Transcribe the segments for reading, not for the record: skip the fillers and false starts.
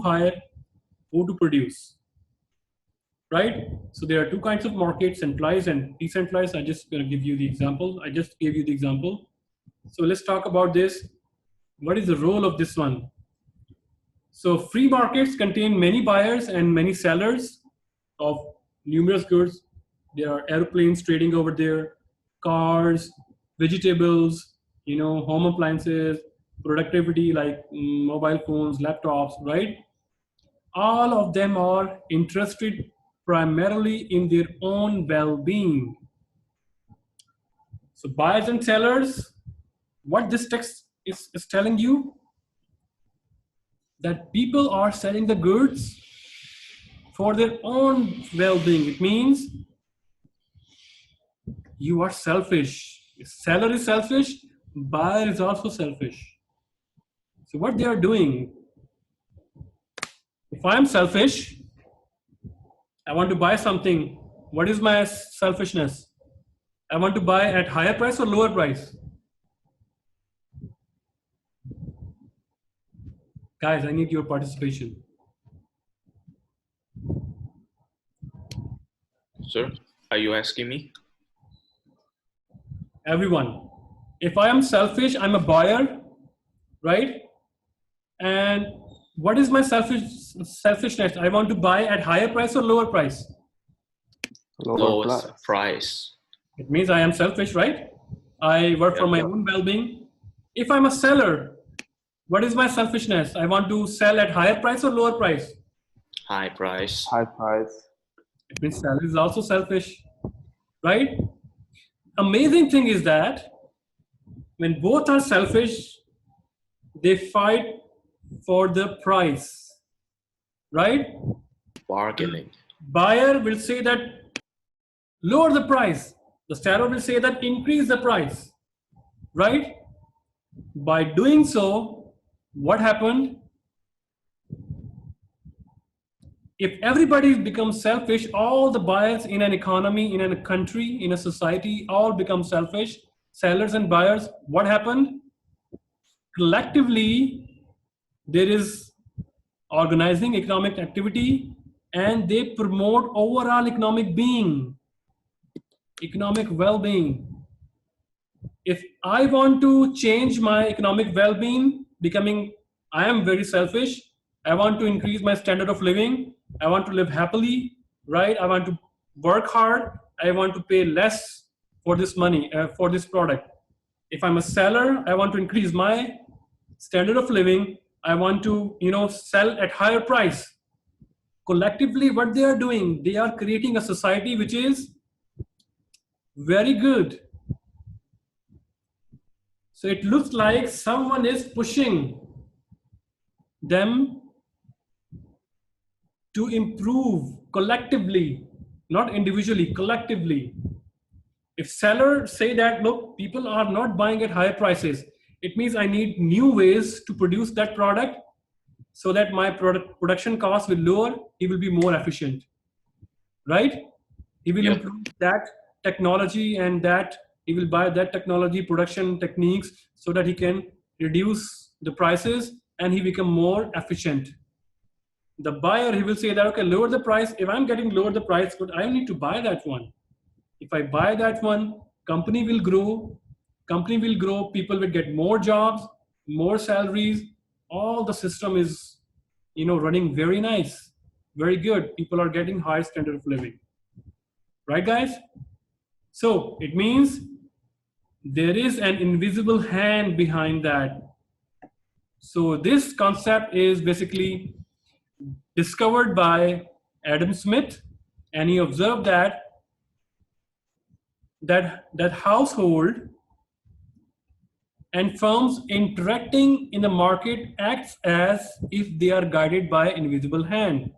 hire, who to produce, right? So there are two kinds of markets, centralized and decentralized. I just going to give you the example. I just gave you the example. So let's talk about this. What is the role of this one? So free markets contain many buyers and many sellers of numerous goods. There are airplanes trading over there, cars, vegetables, home appliances, productivity like mobile phones, laptops, right? All of them are interested primarily in their own well-being. So buyers and sellers, what this text is telling you, that people are selling the goods for their own well-being. It means you are selfish. If seller is selfish, buyer is also selfish. So what they are doing, if I am selfish, I want to buy something. What is my selfishness? I want to buy at higher price or lower price? Guys, I need your participation. Sir, are you asking me? Everyone. If I am selfish, I'm a buyer, right? And what is my selfishness? I want to buy at higher price or lower price? Lowest price. It means I am selfish, right? I work for my own well-being. If I'm a seller, what is my selfishness? I want to sell at higher price or lower price? High price. High price. It means seller is also selfish, right? Amazing thing is that when both are selfish, they fight for the price, right? Bargaining. Buyer will say that lower the price. The seller will say that increase the price, right? By doing so, what happened? If everybody becomes selfish, all the buyers in an economy, in a country, in a society, all become selfish, sellers and buyers, what happened? Collectively, there is organizing economic activity and they promote overall economic being, economic well-being. If I want to change my economic well-being, I am very selfish, I want to increase my standard of living, I want to live happily, right? I want to work hard, I want to pay less for this money, for this product. If I'm a seller, I want to increase my standard of living, I want to, sell at higher price. Collectively, what they are doing, they are creating a society which is very good. So it looks like someone is pushing them to improve collectively, not individually, collectively. If sellers say that, look, people are not buying at higher prices, it means I need new ways to produce that product so that my production cost will lower, he will be more efficient, right? He will improve that technology and that he will buy that technology, production techniques so that he can reduce the prices and he become more efficient. The buyer, he will say that, okay, lower the price. If I'm getting lower the price, but I need to buy that one. If I buy that one, company will grow, people will get more jobs, more salaries. All the system is, running very nice, very good. People are getting higher standard of living. Right, guys? So it means there is an invisible hand behind that. So this concept is basically discovered by Adam Smith, and he observed that household and firms interacting in the market acts as if they are guided by invisible hand.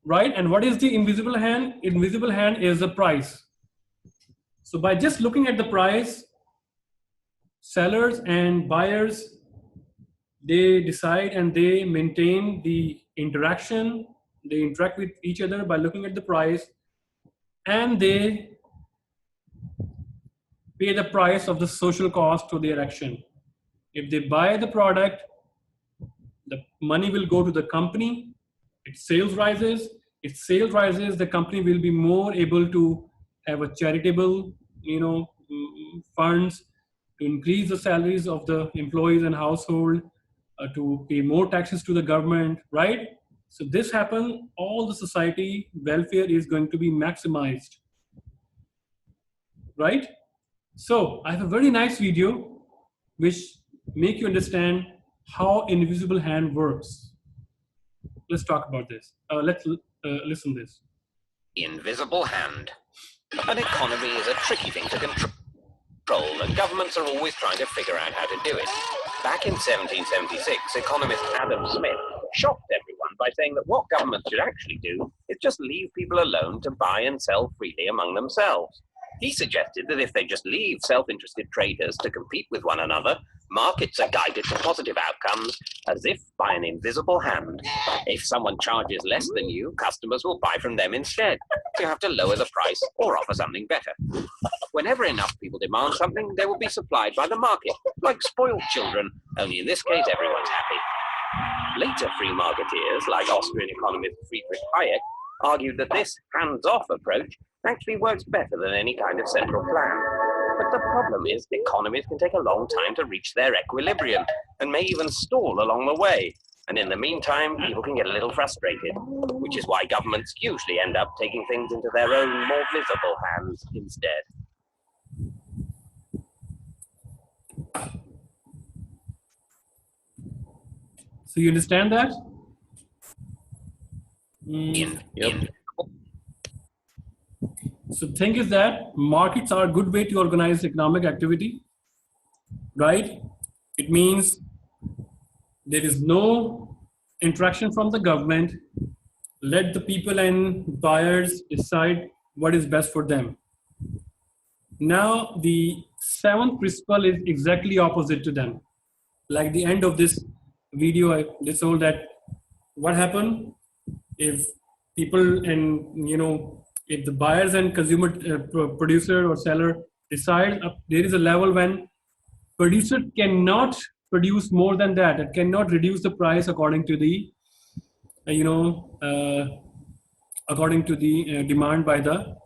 Right? And what is the invisible hand? Invisible hand is the price. So by just looking at the price, sellers and buyers, they decide and they maintain the interaction. They interact with each other by looking at the price, and they pay the price of the social cost to their action. If they buy the product, the money will go to the company. Its sales rises. Its sales rises. The company will be more able to have a charitable, funds to increase the salaries of the employees and household, to pay more taxes to the government, right? So this happen, all the society welfare is going to be maximized, right? So I have a very nice video which make you understand how invisible hand works. Let's talk about this. Let's listen this. The invisible hand. An economy is a tricky thing to control, and governments are always trying to figure out how to do it. Back in 1776, economist Adam Smith shocked everyone by saying that what governments should actually do is just leave people alone to buy and sell freely among themselves. He suggested that if they just leave self-interested traders to compete with one another, markets are guided to positive outcomes as if by an invisible hand. If someone charges less than you, customers will buy from them instead. You have to lower the price or offer something better. Whenever enough people demand something, they will be supplied by the market, like spoiled children, only in this case everyone's happy. Later free marketeers, like Austrian economist Friedrich Hayek, argued that this hands-off approach actually works better than any kind of central plan. But the problem is economies can take a long time to reach their equilibrium and may even stall along the way. And in the meantime, people can get a little frustrated, which is why governments usually end up taking things into their own more visible hands instead. So you understand that? Yep. So thing is that markets are a good way to organize economic activity, right? It means there is no interaction from the government. Let the people and buyers decide what is best for them. Now, the seventh principle is exactly opposite to them. Like the end of this video, I told that what happened if people and, if the buyers and consumer producer or seller decide there is a level when producer cannot produce more than that, it cannot reduce the price according to the demand by the